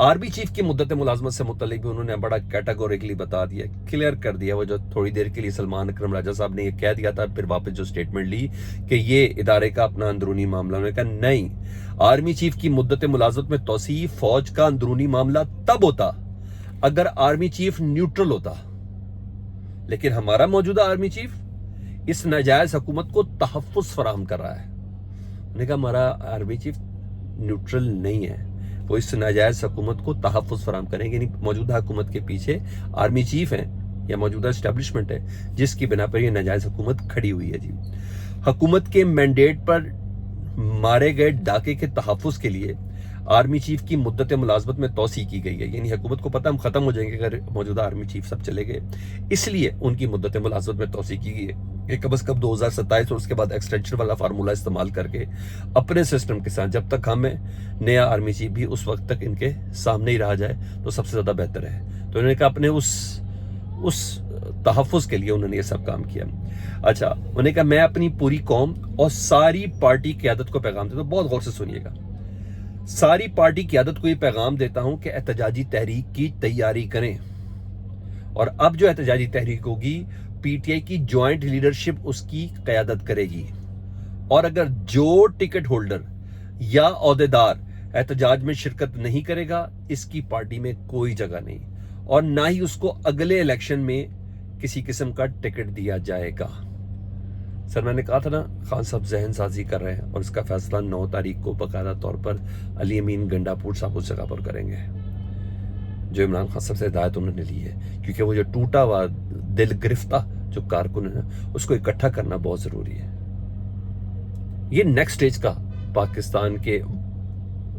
Army chief کی مدت ملازمت سے متعلق بھی انہوں نے بڑا کیٹاگوریکلی بتا دیا، کلیئر کر دیا، وہ جو تھوڑی دیر کے لیے سلمان اکرم راجہ صاحب نے یہ کہہ دیا تھا، پھر واپس جو سٹیٹمنٹ لی کہ یہ ادارے کا اپنا اندرونی معاملہ، انہوں نے کہا نہیں، آرمی چیف کی مدت ملازمت میں توسیع فوج کا اندرونی معاملہ تب ہوتا اگر آرمی چیف نیوٹرل ہوتا، لیکن ہمارا موجودہ آرمی چیف اس ناجائز حکومت کو تحفظ فراہم کر رہا ہے۔ انہوں نے کہا ہمارا آرمی چیف نیوٹرل نہیں ہے، وہ اس ناجائز حکومت کو تحفظ فراہم کریں گے، یعنی موجودہ حکومت کے پیچھے آرمی چیف ہیں یا موجودہ اسٹیبلشمنٹ ہے جس کی بنا پر یہ ناجائز حکومت کھڑی ہوئی ہے۔ جی حکومت کے مینڈیٹ پر مارے گئے ڈاکے کے تحفظ کے لیے آرمی چیف کی مدت ملازمت میں توسیع کی گئی ہے، یعنی حکومت کو پتہ ہم ختم ہو جائیں گے اگر موجودہ آرمی چیف سب چلے گئے، اس لیے ان کی مدت ملازمت میں توسیع کی گئی ہے کہ کم از کم 2027 اور اس کے بعد ایکسٹینشن والا فارمولہ استعمال کر کے اپنے سسٹم کے ساتھ جب تک ہمیں نیا آرمی چیف بھی اس وقت تک ان کے سامنے ہی رہا جائے تو سب سے زیادہ بہتر ہے۔ تو انہوں نے کہا اپنے اس تحفظ کے لیے انہوں نے یہ سب کام کیا۔ اچھا، انہوں نے کہا میں اپنی پوری قوم اور ساری پارٹی قیادت کو پیغام دیتا ہوں، بہت غور سے سنیے گا، ساری پارٹی قیادت کو یہ پیغام دیتا ہوں کہ احتجاجی تحریک کی تیاری کریں، اور اب جو احتجاجی تحریک ہوگی پی ٹی آئی کی جوائنٹ لیڈرشپ اس کی قیادت کرے گی، اور اگر جو ٹکٹ ہولڈر یا عہدیدار احتجاج میں شرکت نہیں کرے گا اس کی پارٹی میں کوئی جگہ نہیں، اور نہ ہی اس کو اگلے الیکشن میں کسی قسم کا ٹکٹ دیا جائے گا۔ سر میں نے کہا تھا نا خان صاحب ذہن سازی کر رہے ہیں اور اس کا فیصلہ 9 تاریخ کو باقاعدہ طور پر علی امین گنڈا پور صاحب اس جگہ پر کریں گے جو عمران خان صاحب سے ہدایت انہوں نے لی ہے، کیونکہ وہ جو ٹوٹا ہوا دل گرفتہ جو کارکن ہے اس کو اکٹھا کرنا بہت ضروری ہے۔ یہ نیکسٹ سٹیج کا پاکستان کے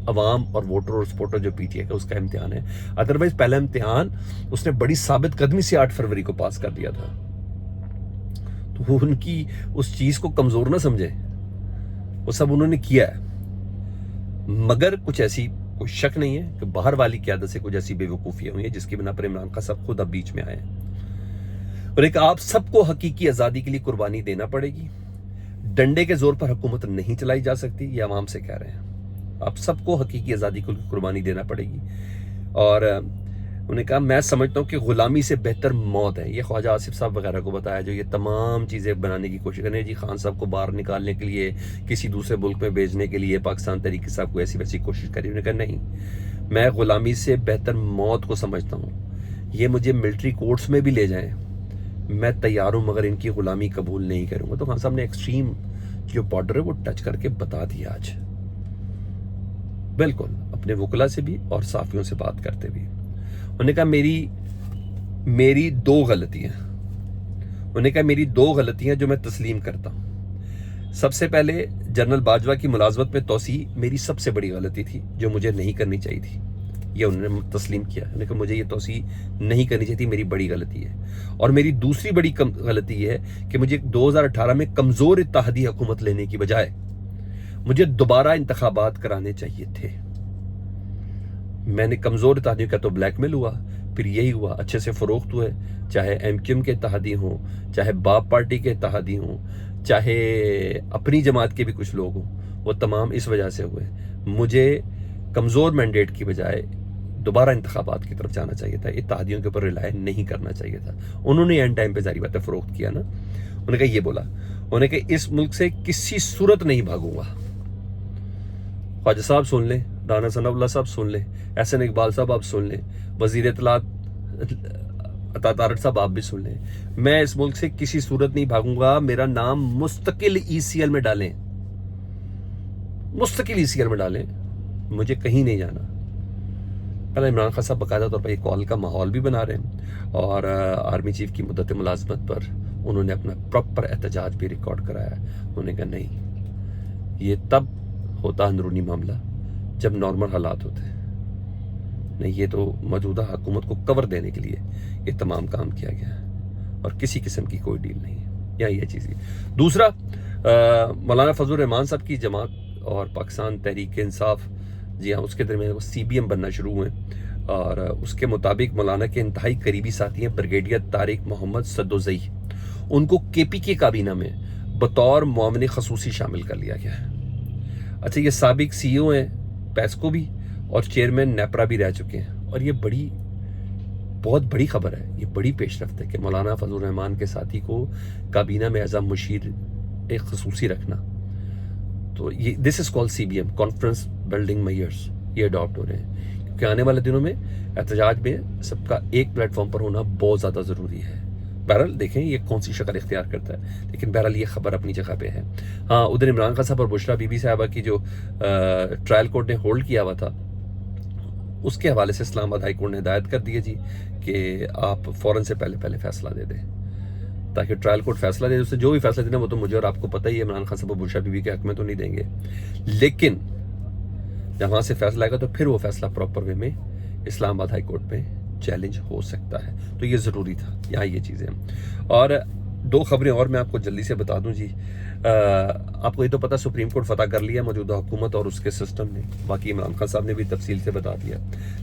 عوام اور ووٹر اور سپورٹر جو پی ٹی آئی کا اس کا امتحان ہے، ادروائز پہلا امتحان اس نے بڑی ثابت قدمی سے 8 فروری کو پاس کر دیا تھا، تو وہ ان کی اس چیز کو کمزور نہ سمجھے، وہ سب انہوں نے کیا ہے، مگر کچھ ایسی کوئی شک نہیں ہے کہ باہر والی قیادت سے کچھ ایسی بے وقوفیاں ہوئی ہیں جس کی بنا پر عمران خان صاحب خود اب بیچ میں آئے ہیں، اور ایک آپ سب کو حقیقی آزادی کے لیے قربانی دینا پڑے گی، ڈنڈے کے زور پر حکومت نہیں چلائی جا سکتی، یہ عوام سے کہہ رہے ہیں، آپ سب کو حقیقی آزادی کو قربانی دینا پڑے گی، اور انہوں نے کہا میں سمجھتا ہوں کہ غلامی سے بہتر موت ہے، یہ خواجہ آصف صاحب وغیرہ کو بتایا جو یہ تمام چیزیں بنانے کی کوشش کریں جی خان صاحب کو باہر نکالنے کے لیے، کسی دوسرے ملک میں بھیجنے کے لیے پاکستان تحریک صاحب کو ایسی ویسی کوشش کری، انہوں نے کہا نہیں، میں غلامی سے بہتر موت کو سمجھتا ہوں، یہ مجھے ملٹری کورٹس میں بھی لے جائیں میں تیار ہوں، مگر ان کی غلامی قبول نہیں کروں گا۔ تو خان صاحب نے ایکسٹریم جو بارڈر ہے وہ ٹچ کر کے بتا دیا آج، بالکل اپنے وکلا سے بھی اور صحافیوں سے بات کرتے بھی۔ انہوں نے کہا میری 2 غلطیاں، انہوں نے کہا میری 2 غلطیاں جو میں تسلیم کرتا ہوں، سب سے پہلے جنرل باجوہ کی ملازمت میں توسیع میری سب سے بڑی غلطی تھی جو مجھے نہیں کرنی چاہیے تھی، یہ انہوں نے تسلیم کیا، انہوں نے کہا مجھے یہ توسیع نہیں کرنی چاہیے تھی، میری بڑی غلطی ہے، اور میری دوسری بڑی غلطی یہ ہے کہ مجھے 2018 میں کمزور اتحادی حکومت لینے کی بجائے مجھے دوبارہ انتخابات کرانے چاہیے تھے، میں نے کمزور اتحادیوں کا تو بلیک میل ہوا، پھر یہی ہوا اچھے سے فروخت ہوئے، چاہے ایم کیو ایم کے اتحادی ہوں، چاہے باپ پارٹی کے اتحادی ہوں، چاہے اپنی جماعت کے بھی کچھ لوگ ہوں، وہ تمام اس وجہ سے ہوئے، مجھے کمزور مینڈیٹ کی بجائے دوبارہ انتخابات کی طرف جانا چاہیے تھا، اتحادیوں کے اوپر ریلائے نہیں کرنا چاہیے تھا، انہوں نے اینڈ ٹائم پہ ظاہری بات ہے فروخت کیا نا، انہوں نے کہا یہ بولا، انہوں نے کہا اس ملک سے کسی صورت نہیں بھاگوں گا، خواجہ صاحب سن لیں، رانا ثناء اللہ صاحب سن لیں، احسن اقبال صاحب آپ سن لیں، وزیر اطلاعات عطا طارق صاحب آپ بھی سن لیں، میں اس ملک سے کسی صورت نہیں بھاگوں گا، میرا نام مستقل ای سی ایل میں ڈالیں، مستقل ای سی ایل میں ڈالیں، مجھے کہیں نہیں جانا۔ پہلے عمران خان صاحب باقاعدہ طور پر یہ کال کا ماحول بھی بنا رہے ہیں، اور آرمی چیف کی مدت ملازمت پر انہوں نے اپنا پراپر احتجاج بھی ریکارڈ کرایا، انہوں نے کہا نہیں، یہ تب ہوتا اندرونی معاملہ جب نارمل حالات ہوتے ہیں، نہیں یہ تو موجودہ حکومت کو کور دینے کے لیے یہ تمام کام کیا گیا ہے اور کسی قسم کی کوئی ڈیل نہیں ہے، یہاں یہ چیز ہے۔ دوسرا، مولانا فضل الرحمان صاحب کی جماعت اور پاکستان تحریک انصاف، جی ہاں، اس کے درمیان وہ سی بی ایم بننا شروع ہوئے، اور اس کے مطابق مولانا کے انتہائی قریبی ساتھی ہیں بریگیڈیئر طارق محمد صدوزئی، ان کو کے پی کے کابینہ میں بطور معاون خصوصی شامل کر لیا گیا ہے۔ اچھا، یہ سابق سی او ہیں پیسکو بھی اور چیئرمین نیپرا بھی رہ چکے ہیں. اور یہ بہت بڑی خبر ہے, یہ بڑی پیش رفت ہے کہ مولانا فضل الرحمان کے ساتھی کو کابینہ میں ایز اے مشیر ایک خصوصی رکھنا. تو یہ دس از کال CBM, کانفرنس بلڈنگ میئرس, یہ اڈاپٹ ہو رہے ہیں, کیونکہ آنے والے دنوں میں احتجاج میں سب کا ایک پلیٹ فارم پر ہونا بہت زیادہ ضروری ہے. بہرحال دیکھیں یہ کون سی شکل اختیار کرتا ہے, لیکن بہرحال یہ خبر اپنی جگہ پہ ہے. ہاں, ادھر عمران خان صاحب اور بشرا بی بی صاحبہ کی جو ٹرائل کورٹ نے ہولڈ کیا ہوا تھا, اس کے حوالے سے اسلام آباد ہائی کورٹ نے ہدایت کر دی ہے جی کہ آپ فوراً سے پہلے فیصلہ دے دیں, تاکہ ٹرائل کورٹ فیصلہ دے. اس سے جو بھی فیصلہ دینا وہ تو مجھے اور آپ کو پتہ ہی ہے, عمران خان صاحب اور بشرا بی بی کے حق میں تو نہیں دیں گے, لیکن جب وہاں سے فیصلہ آئے گا تو پھر وہ فیصلہ پراپر وے میں اسلام آباد ہائی کورٹ میں چیلنج ہو سکتا ہے. تو یہ ضروری تھا یہاں یہ چیزیں. اور 2 خبریں اور میں آپ کو جلدی سے بتا دوں جی. آپ کو یہ تو پتہ سپریم کورٹ فتح کر لیا موجودہ حکومت اور اس کے سسٹم نے, باقی عمران خان صاحب نے بھی تفصیل سے بتا دیا,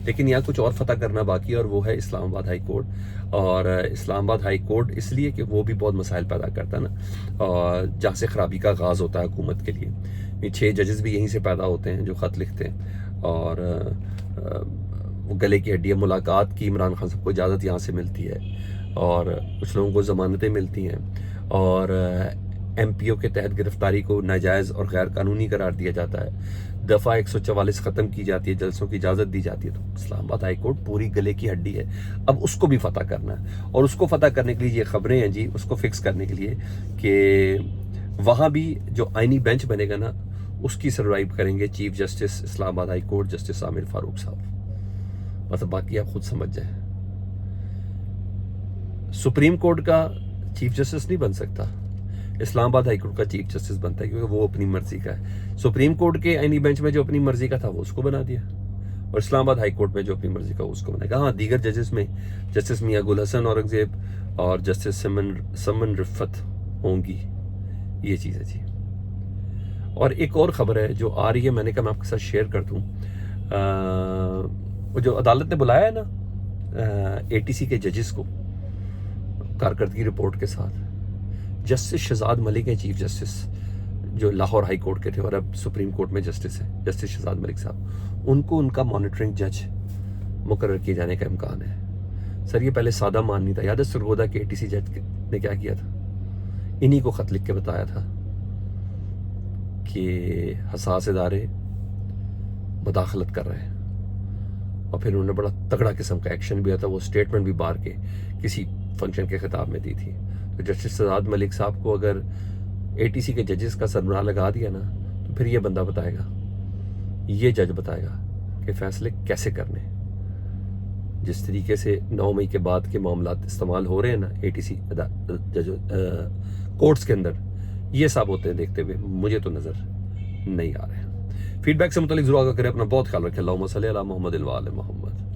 لیکن یہاں کچھ اور فتح کرنا باقی ہے, اور وہ ہے اسلام آباد ہائی کورٹ. اور اسلام آباد ہائی کورٹ اس لیے کہ وہ بھی بہت مسائل پیدا کرتا ہے نا, اور جہاں سے خرابی کا آغاز ہوتا ہے حکومت کے لیے. 6 ججز بھی یہیں سے پیدا ہوتے ہیں جو خط لکھتے ہیں, اور وہ گلے کی ہڈی ہے. ملاقات کی عمران خان صاحب کو اجازت یہاں سے ملتی ہے, اور کچھ لوگوں کو ضمانتیں ملتی ہیں, اور MPO کے تحت گرفتاری کو ناجائز اور غیر قانونی قرار دیا جاتا ہے. دفعہ 144 ختم کی جاتی ہے, جلسوں کی اجازت دی جاتی ہے. تو اسلام آباد ہائی کورٹ پوری گلے کی ہڈی ہے, اب اس کو بھی فتح کرنا ہے. اور اس کو فتح کرنے کے لیے یہ خبریں ہیں جی, اس کو فکس کرنے کے لیے کہ وہاں بھی جو آئینی بینچ بنے گا نا, اس کی سروائیو کریں گے چیف جسٹس اسلام آباد ہائی کورٹ جسٹس عامر فاروق صاحب. مطلب باقی آپ خود سمجھ جائیں. سپریم کورٹ کا چیف جسٹس نہیں بن سکتا, اسلام آباد ہائی کورٹ کا چیف جسٹس بنتا ہے, کیونکہ وہ اپنی مرضی کا ہے. سپریم کورٹ کے آئینی بینچ میں جو اپنی مرضی کا تھا وہ اس کو بنا دیا, اور اسلام آباد ہائی کورٹ میں جو اپنی مرضی کا اس کو بنائے گا. ہاں, دیگر ججز میں جسٹس میاں گل حسن اورنگزیب اور جسٹس سمن رفت ہوں گی, یہ چیز ہے جی. اور ایک اور خبر ہے جو آ رہی ہے, میں نے کہا میں آپ کے ساتھ شیئر کر دوں. وہ جو عدالت نے بلایا ہے نا ATC کے ججز کو کارکردگی رپورٹ کے ساتھ, جسٹس شہزاد ملک ہیں چیف جسٹس, جو لاہور ہائی کورٹ کے تھے اور اب سپریم کورٹ میں جسٹس ہیں, جسٹس شہزاد ملک صاحب. ان کو ان کا مانیٹرنگ جج مقرر کیے جانے کا امکان ہے. سر یہ پہلے سادہ مان نہیں تھا, یاد ہے سرگودا کے ATC جج نے کیا کیا تھا, انہی کو خط لکھ کے بتایا تھا کہ حساس ادارے مداخلت کر رہے ہیں, اور پھر انہوں نے بڑا تگڑا قسم کا ایکشن بھی آتا, وہ اسٹیٹمنٹ بھی بار کے کسی فنکشن کے خطاب میں دی تھی. تو جسٹس شہزاد ملک صاحب کو اگر ATC کے ججز کا سربراہ لگا دیا نا, تو پھر یہ بندہ بتائے گا, یہ جج بتائے گا کہ فیصلے کیسے کرنے. جس طریقے سے 9 مئی کے بعد کے معاملات استعمال ہو رہے ہیں نا ATC کورٹس کے اندر, یہ سب ہوتے ہیں دیکھتے ہوئے مجھے تو نظر نہیں آ رہے ہیں. فیڈ بیک سے متعلق ضرور آگاہ کریں. اپنا بہت خیال رکھیں. اللہم صلی علی محمد و آل محمد.